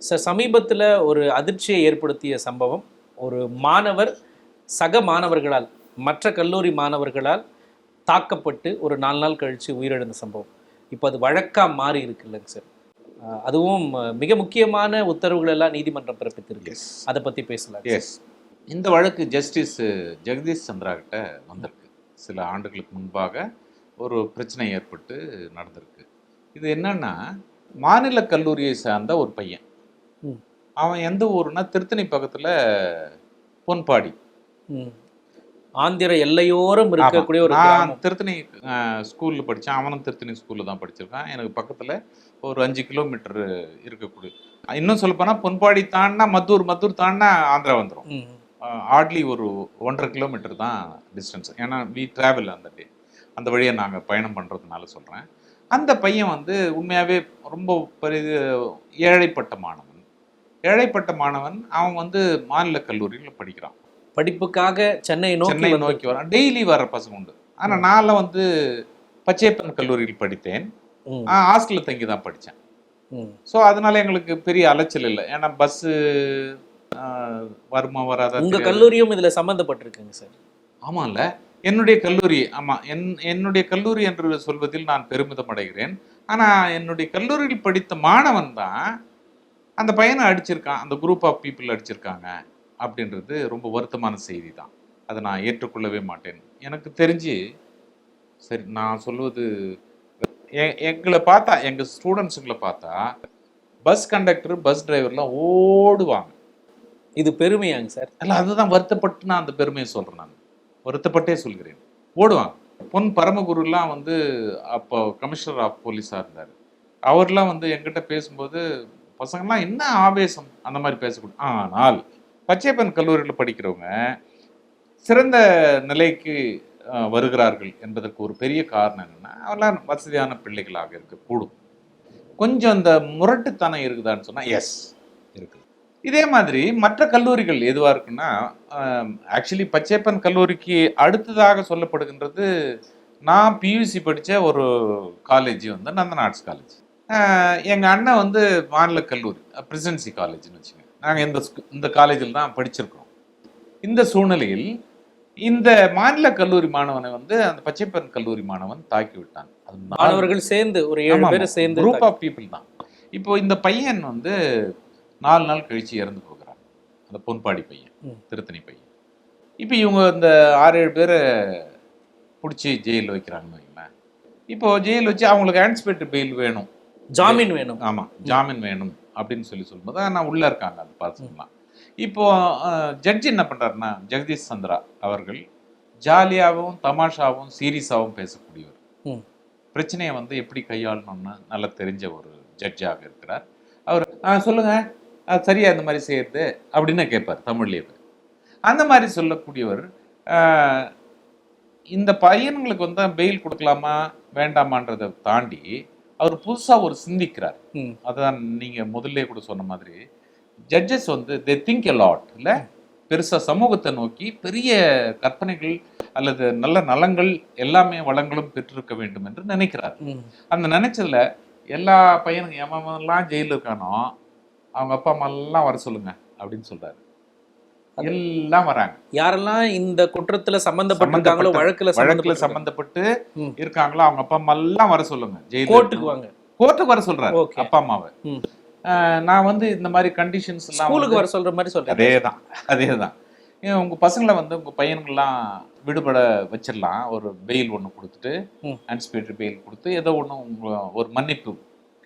Sir, சமீபத்தில் ஒரு அதிர்ச்சியை ஏற்படுத்திய சம்பவம். ஒரு மாணவர் சக மாணவர்களால், மற்ற கல்லூரி மாணவர்களால் தாக்கப்பட்டு ஒரு 4 நாள் கழித்து உயிரிழந்த சம்பவம். இப்போ அது வழக்காக மாறி இருக்குல்லங்க சார். அதுவும் மிக முக்கியமான உத்தரவுகள் எல்லாம் நீதிமன்றம் பிறப்பித்திருக்கு. அதை பற்றி பேசலாம். எஸ், இந்த வழக்கு ஜஸ்டிஸ் ஜெகதீஷ் சந்திரா கிட்ட வந்திருக்கு. சில ஆண்டுகளுக்கு முன்பாக ஒரு பிரச்சனை ஏற்பட்டு நடந்திருக்கு. இது என்னன்னா, மாநில கல்லூரியை சார்ந்த ஒரு பையன். அவன் எந்த ஊருன்னா திருத்தணி பக்கத்துல பொன்பாடி, ஆந்திர எல்லையோரம் இருக்கக்கூடிய ஒரு நான் திருத்தணி ஸ்கூல்ல படித்தேன். அவனும் திருத்தணி ஸ்கூல்ல தான் படிச்சிருக்கான். எனக்கு பக்கத்துல ஒரு 5 கிலோமீட்டர் இருக்கக்கூடிய, இன்னும் சொல்லப்போனால் பொன்பாடி தாண்டினா மத்தூர், மத்தூர் தாண்டினா ஆந்திரா வந்துடும். ஹார்ட்லி ஒரு 1.5 கிலோமீட்டர் தான் டிஸ்டன்ஸ். ஏன்னா வி ட்ராவல் அந்த டே, அந்த வழியை நாங்கள் பயணம் பண்ணுறதுனால சொல்கிறேன். அந்த பையன் வந்து உண்மையாகவே ரொம்ப பெரிய ஏழைப்பட்ட மாணவன். ஏழைப்பட்ட மாணவன் அவன் வந்து மாநில கல்லூரியில் படிக்கிறான். படிப்புக்காக சென்னை நோக்கி வரான். டெய்லி வர பசங்க உண்டு. ஆனால் நான் வந்து பச்சையப்பன் கல்லூரியில் படித்தேன். ஹாஸ்டலில் தங்கி தான் படித்தேன். ஸோ அதனால எங்களுக்கு பெரிய அலைச்சல் இல்லை. ஏன்னா பஸ்ஸு வருமா வராதா. உங்கள் கல்லூரியும் இதில் சம்மந்தப்பட்டிருக்குங்க சார்? ஆமாம்ல, என்னுடைய கல்லூரி. ஆமாம், என்னுடைய கல்லூரி என்று சொல்வதில் நான் பெருமிதம் அடைகிறேன். ஆனால் என்னுடைய கல்லூரியில் படித்த மாணவன் தான் அந்த பையனை அடிச்சிருக்கான், அந்த குரூப் ஆஃப் பீப்புள் அடிச்சிருக்காங்க அப்படின்றது ரொம்ப வருத்தமான செய்தி தான். அதை நான் ஏற்றுக்கொள்ளவே மாட்டேன். எனக்கு தெரிஞ்சு சரி, நான் சொல்வது எங்களை பார்த்தா, எங்கள் ஸ்டூடெண்ட்ஸுங்களை பார்த்தா பஸ் கண்டக்டர், பஸ் டிரைவர்லாம் ஓடுவாங்க. இது பெருமையாங்க சார்? இல்லை, அதுதான் வருத்தப்பட்டு நான் அந்த பெருமையை சொல்கிறேன். நான் வருத்தப்பட்டே சொல்கிறேன். ஓடுவாங்க. பொன் பரமகுருலாம் வந்து அப்போ கமிஷனர் ஆஃப் போலீஸாக இருந்தார். அவர்லாம் வந்து எங்கிட்ட பேசும்போது பசங்கள்லாம் என்ன ஆவேசம் அந்த மாதிரி பேசக்கூடாது. ஆனால் பச்சையப்பன் கல்லூரியில் படிக்கிறவங்க சிறந்த நிலைக்கு வருகிறார்கள் என்பதற்கு ஒரு பெரிய காரணம் என்னென்னா, அவெல்லாம் வசதியான பிள்ளைகளாக இருக்கக்கூடும். கொஞ்சம் இந்த முரட்டுத்தனம் இருக்குதான்னு சொன்னால் எஸ் இருக்குது. இதே மாதிரி மற்ற கல்லூரிகள் எதுவாக இருக்குன்னா, ஆக்சுவலி பச்சையப்பன் கல்லூரிக்கு அடுத்ததாக சொல்லப்படுகின்றது, நான் பியூசி படித்த ஒரு காலேஜ் வந்து நந்தன் ஆர்ட்ஸ் காலேஜ். எங்கள் அண்ணன் வந்து மாநில கல்லூரி பிரசிடென்சி காலேஜ்னு வச்சுங்க. நாங்கள் இந்த காலேஜில் தான் படிச்சிருக்கிறோம். இந்த சூழ்நிலையில் இந்த மாநில கல்லூரி மாணவனை வந்து அந்த பச்சைப்பன் கல்லூரி மாணவன் தாக்கி விட்டான். மாணவர்கள் சேர்ந்து ஒரு 7 பேர் சேர்ந்து, குரூப் ஆஃப் பீப்புள் தான். இப்போ இந்த பையன் வந்து 4 நாள் கழிச்சு இறந்து போகிறான். அந்த பொன்பாடி பையன், திருத்தணி பையன். இப்போ இவங்க இந்த 6-7 பேரை பிடிச்சி ஜெயிலில் வைக்கிறாங்கன்னு வைங்களேன். இப்போ ஜெயில் வச்சு அவங்களுக்கு ஆன்டிசிபேட்டரி பெயில் வேணும், ஜாமீன் வேணும். ஆமாம், ஜாமீன் வேணும் அப்படின்னு சொல்லும்போது நான் உள்ளே இருக்காங்க அந்த பசங்களாம். இப்போ ஜட்ஜி என்ன பண்ணுறாருன்னா, ஜெகதீஷ் சந்திரா அவர்கள் ஜாலியாகவும் தமாஷாவும் சீரியஸாகவும் பேசக்கூடியவர். பிரச்சனையை வந்து எப்படி கையாளணும்னு நல்லா தெரிஞ்ச ஒரு ஜட்ஜாக இருக்கிறார் அவர். சொல்லுங்க, சரியா இந்த மாதிரி செய்யறது அப்படின்னு கேட்பார் தமிழ்லேயே. அந்த மாதிரி சொல்லக்கூடியவர் இந்த பையன்களுக்கு வந்து பெயில் கொடுக்கலாமா வேண்டாமான்றதை தாண்டி அவர் புதுசாக ஒரு சிந்திக்கிறார். அதுதான் நீங்கள் முதல்ல கூட சொன்ன மாதிரி, ஜட்ஜஸ் வந்து தே திங்க் எ லாட். இல்லை, பெருசாக சமூகத்தை நோக்கி பெரிய கற்பனைகள் அல்லது நல்ல நலங்கள் எல்லாமே வளங்களும் பெற்றிருக்க வேண்டும் என்று நினைக்கிறார். அந்த நினைச்சதுல எல்லா பையனுங்க எவன்லாம் ஜெயிலில் இருக்கானோ அவங்க அப்பா அம்மா எல்லாம் வர சொல்லுங்க அப்படின்னு சொல்றாரு. எல்லாம் வராங்க. யாரெல்லாம் இந்த குற்றத்துல சம்பந்தப்பட்டிருக்காங்களோ, வழக்குல சம்பந்தப்பட்டு இருக்காங்களோ அவங்க அப்பா அம்மா எல்லாம் வர சொல்லுங்க, ஜெயிலுக்கு கோர்ட்டுக்கு வர சொல்றாரு அப்பா அம்மாவை. நான் வந்து இந்த மாதிரி கண்டிஷன்ஸ் எல்லாம் ஸ்கூலுக்கு வர சொல்ற மாதிரி சொல்றேன். அதேதான் உங்க பசங்களை வந்து உங்க பையன்கள்லாம் விடுபட வச்சிடலாம், ஒரு பெயில் ஒன்று கொடுத்துட்டு, ஆன்டிசிபேட்டரி பெயில் கொடுத்து ஏதோ ஒன்று ஒரு மன்னிப்பு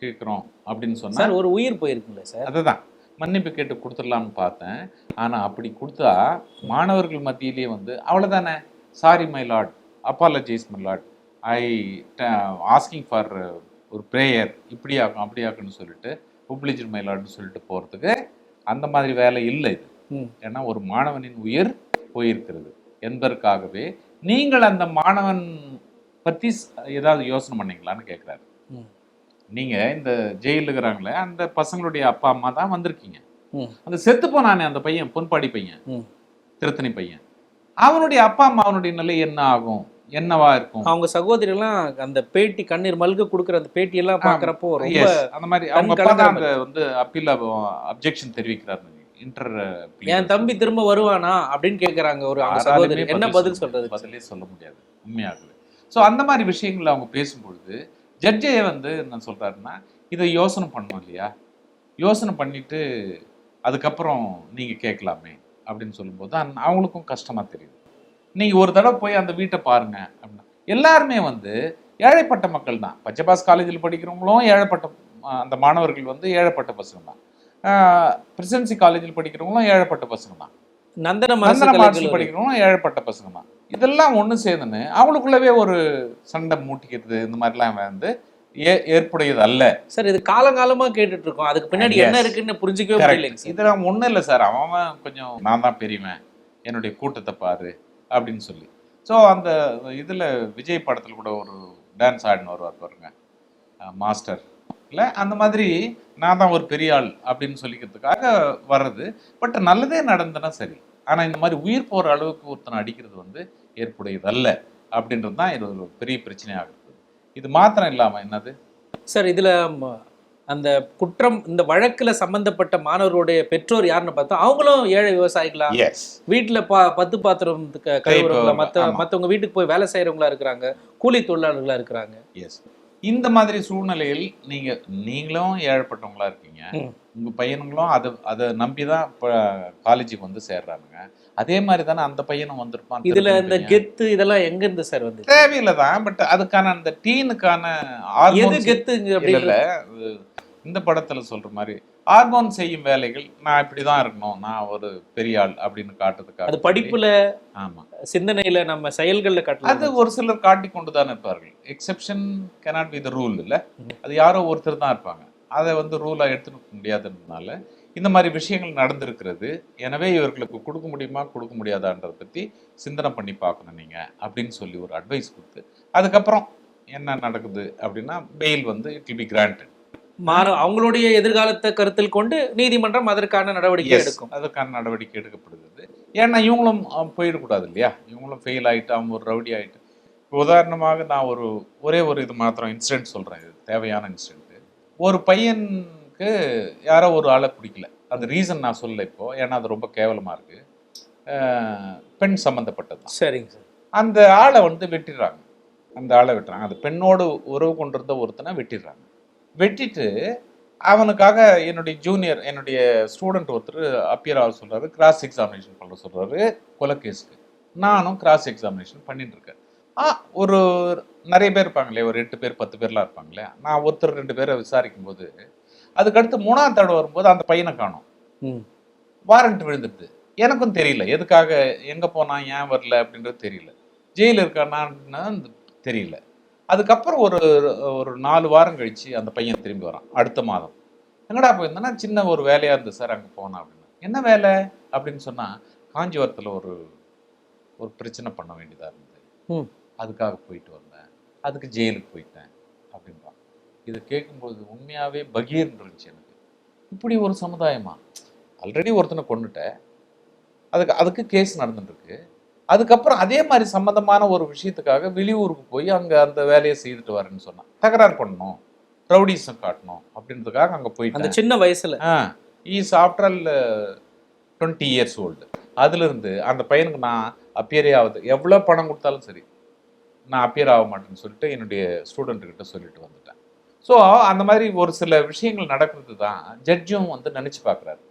கேட்குறோம் அப்படின்னு சொன்னா ஒரு உயிர் போயிருக்குல்ல சார். அதுதான் மன்னிப்பு கேட்டு கொடுத்துடலாம்னு பார்த்தேன். ஆனால் அப்படி கொடுத்தா மாணவர்கள் மத்தியிலேயே வந்து அவ்வளோதானே, sorry my Lord, apologise my Lord, I asking for ஒரு ப்ரேயர், இப்படி ஆகும் அப்படி ஆகுன்னு சொல்லிட்டு ஒப்ளிஜ் மை லார்ட்னு சொல்லிட்டு போகிறதுக்கு அந்த மாதிரி வேலை இல்லை இது. ஏன்னா ஒரு மாணவனின் உயிர் போயிருக்கிறது என்பதற்காகவே நீங்கள் அந்த மாணவன் பற்றி ஏதாவது யோசனை பண்ணீங்களான்னு கேட்குறாரு. நீங்கள் இந்த ஜெயிலில் இருக்கிறாங்களே அந்த பசங்களுடைய அப்பா அம்மா தான் வந்திருக்கீங்க. அந்த செத்து போனானே அந்த பையன், பொன்பாடி பையன், திருத்தணி பையன், அவனுடைய அப்பா அம்மா அவனுடைய நிலை என்ன ஆகும் என்னவா இருக்கும்? அவங்க சகோதரிலாம் அந்த பேட்டி கண்ணீர் மல்க கொடுக்குற அந்த பேட்டி எல்லாம் பாக்குறப்போ ரொம்ப Yes. அந்த மாதிரி அவங்க கண் அப்பா தான் கலங்குற அந்த வந்து அப்பீல் அப்ஜெக்ஷன் தெரிவிக்கிறாரு. இன்டர் என் தம்பி திரும்ப வருவானா அப்படின்னு கேக்குறாங்க ஒரு அவங்க சகோதரி. என்ன பதில் சொல்றது? பதிலே சொல்ல முடியாது உண்மையாகவே. ஸோ அந்த மாதிரி விஷயங்களை அவங்க பேசும்பொழுது ஜட்ஜே வந்து என்ன சொல்றாருன்னா, இதை யோசனை பண்ணணும் இல்லையா, யோசனை பண்ணிட்டு அதுக்கப்புறம் நீங்க கேட்கலாமே அப்படின்னு சொல்லும்போது அவங்களுக்கும் கஷ்டமா தெரியுது. நீங்க ஒரு தடவை போய் அந்த வீட்டை பாருங்க அப்படின்னா, எல்லாருமே வந்து ஏழைப்பட்ட மக்கள் தான். பச்சைபாஸ் காலேஜில் படிக்கிறவங்களும் ஏழைப்பட்ட அந்த மாணவர்கள் வந்து ஏழைப்பட்ட பசங்க தான். பிரசிடென்சி காலேஜில் படிக்கிறவங்களும் ஏழைப்பட்ட பசங்க தான். நந்தனம் படிக்கிறவங்களும் ஏழைப்பட்ட பசங்க தான். இதெல்லாம் ஒண்ணு சேர்ந்துன்னு அவங்களுக்குள்ளவே ஒரு சண்டை மூட்டிக்கிறது இந்த மாதிரிலாம் வந்து ஏற்புடையது அல்ல சார். இது காலங்காலமா கேட்டுட்டு இருக்கோம். அதுக்கு பின்னாடி என்ன இருக்குன்னு புரிஞ்சுக்கவே முடியலைங்க சார். இதெல்லாம் ஒண்ணும் இல்லை சார். அவன் கொஞ்சம் நான் தான் பெரியவன், என்னுடைய கூட்டத்தை பாரு அப்படின்னு சொல்லி. ஸோ அந்த இதுல விஜய் படத்துல கூட ஒரு டான்ஸ் ஆடின்னு வருவார் பாருங்க, மாஸ்டர் இல்லை, அந்த மாதிரி நான் தான் ஒரு பெரிய ஆள் அப்படின்னு சொல்லிக்கிறதுக்காக வர்றது. பட் நல்லதே நடந்ததுன்னா சரி. ஆனா இந்த மாதிரி உயிர் போற அளவுக்கு ஒருத்தனை அடிக்கிறது வந்து ஏற்புடையது அல்ல அப்படின்றது தான் இது ஒரு பெரிய பிரச்சனையாக இருக்குது. இது மாத்திரம் இல்லாம என்னது சார், இதுல அந்த குற்றம் இந்த வழக்குல சம்பந்தப்பட்ட மாணவருடைய பெற்றோர் யாருன்னு பார்த்தா அவங்களும் ஏழை விவசாயிகளா, வீட்டுல பத்து பாத்திரம் கழுவுறவங்களா, மத்தவங்க வீட்டுக்கு போய் வேலை செய்யறவங்களா இருக்கிறாங்க, கூலி தொழிலாளர்களா இருக்கிறாங்க. இந்த மாதிரி சூழ்நிலையில் நீங்களும் ஏழைப்பட்டவங்களா இருக்கீங்க, உங்க பையனுங்களும் அதை நம்பிதான் இப்ப காலேஜுக்கு வந்து சேர்றாங்க. அதே மாதிரி தானே அந்த பையனும் வந்திருப்பான். இதுல இந்த கெத்து இதெல்லாம் எங்க இருந்து சார் வந்து? தேவையில்லைதான். பட் அதுக்கான அந்த டீனுக்கான கெத்து இல்ல. இந்த படத்துல சொல்ற மாதிரி ஹார்மோன் செய்யும் வேலைகள், நான் இப்படிதான் இருக்கணும், நான் ஒரு பெரிய ஆள் அப்படின்னு காட்டுறதுக்காக, அது படிப்புல, ஆமா, சிந்தனையில, நம்ம செயல்கள்ல காட்டலாம். அது ஒரு சிலர் காட்டி கொண்டுதான் இருப்பார்கள். Exception cannot be the rule இல்ல. அது யாரோ ஒருத்தர் தான் இருப்பாங்க. அதை வந்து ரூலா எடுத்துக்க முடியாதுன்றதுனால இந்த மாதிரி விஷயங்கள் நடந்திருக்கிறது. எனவே இவர்களுக்கு கொடுக்க முடியுமா கொடுக்க முடியாதான்றதை பத்தி சிந்தனை பண்ணி பார்க்கணும் நீங்க அப்படின்னு சொல்லி ஒரு அட்வைஸ் கொடுத்து, அதுக்கப்புறம் என்ன நடக்குது அப்படின்னா பெயில் வந்து இட் வில் பி கிராண்டட். அவங்களுடைய எதிர்காலத்தை கருத்தில் கொண்டு நீதிமன்றம் அதற்கான நடவடிக்கை எடுக்கும். அதற்கான நடவடிக்கை எடுக்கப்படுகிறது. ஏன்னா இவங்களும் போயிடக்கூடாது இல்லையா, இவங்களும் ஃபெயில் ஆகிட்டு அவங்க ஒரு ரவுடி ஆகிட்டு. உதாரணமாக நான் ஒரே ஒரு இது மாத்திரம் இன்சிடென்ட் சொல்கிறேன், இது தேவையான இன்சிடென்ட். ஒரு பையனுக்கு யாரோ ஒரு ஆளை பிடிக்கல, அது ரீசன் நான் சொல்லலை இப்போ, ஏன்னா அது ரொம்ப கேவலமாக இருக்குது, பெண் சம்மந்தப்பட்டது தான். சரிங்க சார். அந்த ஆளை வந்து வெட்டிடுறாங்க. அந்த பெண்ணோடு உறவு கொண்டிருந்த ஒருத்தனை வெட்டிடுறாங்க. வெட்டிட்டு அவனுக்காக என்னுடைய ஸ்டூடெண்ட் ஒருத்தர் அப்பியர் ஆக சொல்றாரு, கிராஸ் எக்ஸாமினேஷன் பண்ண சொல்றாரு கொலைகேஸ்க்கு. நானும் கிராஸ் எக்ஸாமினேஷன் பண்ணிட்டு இருக்கேன். ஒரு நிறைய பேர் இருப்பாங்களே, ஒரு 8 பேர் 10 பேர்லாம் இருப்பாங்களே. நான் ஒருத்தர் 2 பேரை விசாரிக்கும் போது அதுக்கடுத்து 3ஆம் தடவை வரும்போது அந்த பையனை காணோம். வாரண்ட் விழுந்துடுது. எனக்கும் தெரியல எதுக்காக, எங்க போனா, ஏன் வரல அப்படின்றது தெரியல. ஜெயில இருக்கானான்னு தெரியல. அதுக்கப்புறம் ஒரு 4 வாரம் கழிச்சு அந்த பையன் திரும்பி வரான். அடுத்த மாதம் எங்கடா போயிருந்தேன்னா, சின்ன ஒரு வேலையா இருந்தது சார், அங்கே போனா அப்படின்னா. என்ன வேலை அப்படின்னு சொன்னா, காஞ்சிபுரத்துல ஒரு பிரச்சனை பண்ண வேண்டியதா இருந்தது, அதுக்காக போயிட்டு வந்தேன், அதுக்கு ஜெயிலுக்கு போயிட்டேன் அப்படின்றான். இதை கேட்கும்போது உண்மையாவே பகீர்னு இருந்துச்சு எனக்கு. இப்படி ஒரு சமுதாயமா? ஆல்ரெடி ஒருத்தனை கொண்டுட்டேன், அதுக்கு கேஸ் நடந்துட்டு இருக்கு. அதுக்கப்புறம் அதே மாதிரி சம்பந்தமான ஒரு விஷயத்துக்காக வெளியூருக்கு போய் அங்க அந்த வேலையை செய்துட்டு வரேன்னு சொன்னான். தகராறு பண்ணணும், ரவுடிசம் காட்டணும் அப்படின்றதுக்காக அங்க போயிட்டு அந்த சின்ன வயசுல is after all 20 years old. அதுல இருந்து அந்த பையனுக்கு நான் அப்பியரே ஆகுது, எவ்வளவு பணம் கொடுத்தாலும் சரி நான் அப்பியர் ஆக மாட்டேன்னு சொல்லிட்டு என்னுடைய ஸ்டூடெண்ட் கிட்ட சொல்லிட்டு வந்துட்டேன். ஸோ அந்த மாதிரி ஒரு சில விஷயங்கள் நடக்கிறது தான் ஜட்ஜும் வந்து நினைச்சு பார்க்குறாரு.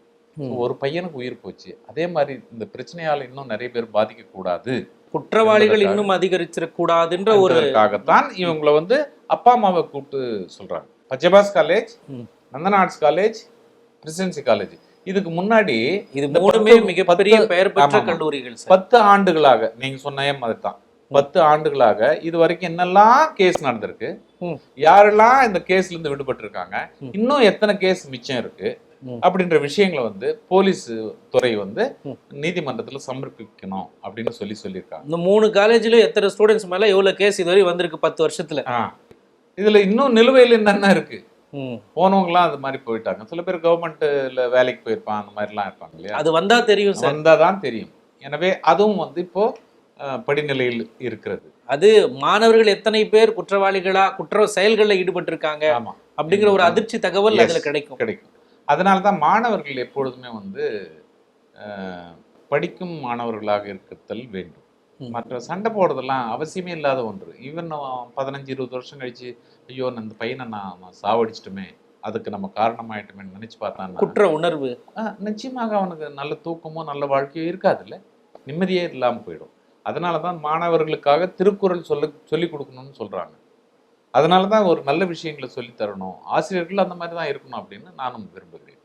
ஒரு பையனுக்கு உயிர் போச்சு, அதே மாதிரி இந்த பிரச்சனையால இன்னும் நிறைய பேர் பாதிக்க கூடாது, குற்றவாளிகள் இன்னும் அதிகரிச்சிடக்கூடாதுன்ற ஒருக்காகத்தான் இவங்களை வந்து அப்பா அம்மாவை கூப்பிட்டு சொல்றாங்க. Pachaiyappa's college, Nandanam arts college, presidency college, இதுக்கு முன்னாடி இது மூணுமே மிகப்பெரிய பெயர் பெற்ற கல்லூரிகள். 10 ஆண்டுகளாக நீங்க சொன்ன மாதிரி தான் 10 ஆண்டுகளாக இது வரைக்கும் என்னெல்லாம் கேஸ் நடந்திருக்கு, யாரெல்லாம் இந்த கேஸ்ல இருந்து விடுபட்டு இருக்காங்க, இன்னும் எத்தனை கேஸ் மிச்சம் இருக்கு அப்படின்ற விஷயங்களை வந்து போலீஸ் துறை வந்து நீதிமன்றத்துல சமர்ப்பிக்கணும் அப்படின்னு சொல்லியிருக்காங்க. இந்த 3 காலேஜ்லயும் எத்தனை ஸ்டூடெண்ட்ஸ் மேல எவ்வளவு கேஸ் இதுவரை வந்திருக்கு 10 வருஷத்துல. இதுல இன்னும் நிலுவையில் என்னென்ன இருக்கு, போனவங்களாம் அது மாதிரி போயிட்டாங்க. சில பேர் கவர்மெண்ட்ல வேலைக்கு போயிருப்பான், அந்த மாதிரிலாம் இருப்பாங்க இல்லையா, அது வந்தா தெரியும், வந்தாதான் தெரியும். எனவே அதுவும் வந்து இப்போ படிநிலையில் இருக்கிறது. அது மாணவர்கள் எத்தனை பேர் குற்றவாளிகளா குற்ற செயல்களில் ஈடுபட்டிருக்காங்க ஆமா அப்படிங்கிற ஒரு அதிர்ச்சி தகவல் Yes, அதுல கிடைக்கும். கிடைக்கும். அதனால தான் மாணவர்கள் எப்பொழுதுமே வந்து படிக்கும் மாணவர்களாக இருத்தல் வேண்டும். மற்ற சண்டை போடுறதெல்லாம் அவசியமே இல்லாத ஒன்று. ஈவன் 15-20 வருஷம் கழிச்சு ஐயோ அந்த பையனை நான் சாவடிச்சிட்டுமே, அதுக்கு நம்ம காரணமாயிட்டுமே நினைச்சு பார்த்தான்னா குற்ற உணர்வு நிச்சயமாக அவனுக்கு நல்ல தூக்கமோ நல்ல வாழ்க்கையோ இருக்காதுல்ல, நிம்மதியே இல்லாம போயிடும். அதனால தான் மாணவர்களுக்காக திருக்குறள் சொல்லி கொடுக்கணும்னு சொல்றாங்க. அதனால தான் ஒரு நல்ல விஷயங்களை சொல்லி தரணும், ஆசிரியர்கள் அந்த மாதிரி தான் இருக்கணும் அப்படின்னு நானும் விரும்புகிறேன்.